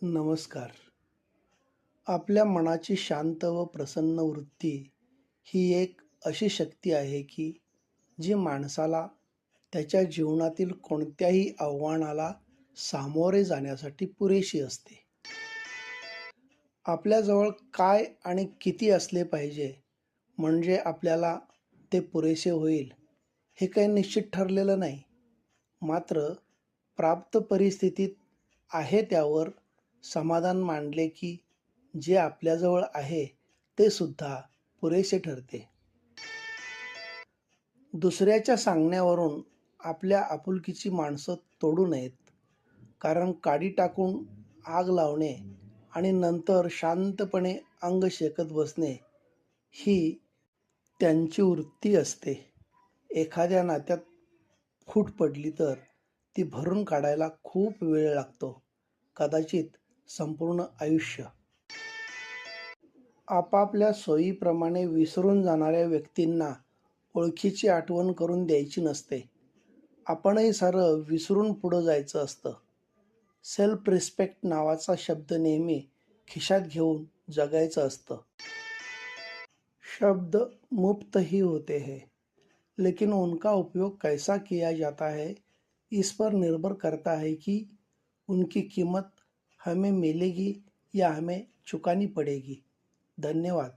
नमस्कार. आपल्या मनाची शांत व प्रसन्न वृत्ती ही एक अशी शक्ती आहे की जी माणसाला त्याच्या जीवनातील कोणत्याही आव्हानाला सामोरे जाण्यासाठी पुरेशी असते. आपल्याजवळ काय आणि किती असले पाहिजे म्हणजे आपल्याला ते पुरेसे होईल हे काही निश्चित ठरलेलं नाही. मात्र प्राप्त परिस्थितीत आहे त्यावर समाधान मानले की जे आपल्याजवळ आहे ते सुद्धा पुरेसे ठरते. दुसऱ्याच्या सांगण्यावरून आपल्या आपुलकीची माणसं तोडू नयेत. कारण काडी टाकून आग लावणे आणि नंतर शांतपणे अंग शेकत बसणे ही त्यांची वृत्ती असते. एखाद्या नात्यात फूट पडली तर ती भरून काढायला खूप वेळ लागतो, कदाचित संपूर्ण आयुष्य. आपापल्या सोयीप्रमाणे विसरून जाणाऱ्या व्यक्तींना ओळखीची आठवण करून द्यायची नसते. आपणही सरळ विसरून पुढं जायचं असतं. सेल्फ रिस्पेक्ट नावाचा शब्द नेहमी खिशात घेऊन जगायचं असतं. शब्द मुफ्त ही होते हैं, लेकिन उनका उपयोग कैसा किया जाता है इस पर निर्भर करता है कि उनकी कीमत हमें मिलेगी या हमें चुकानी पड़ेगी. धन्यवाद.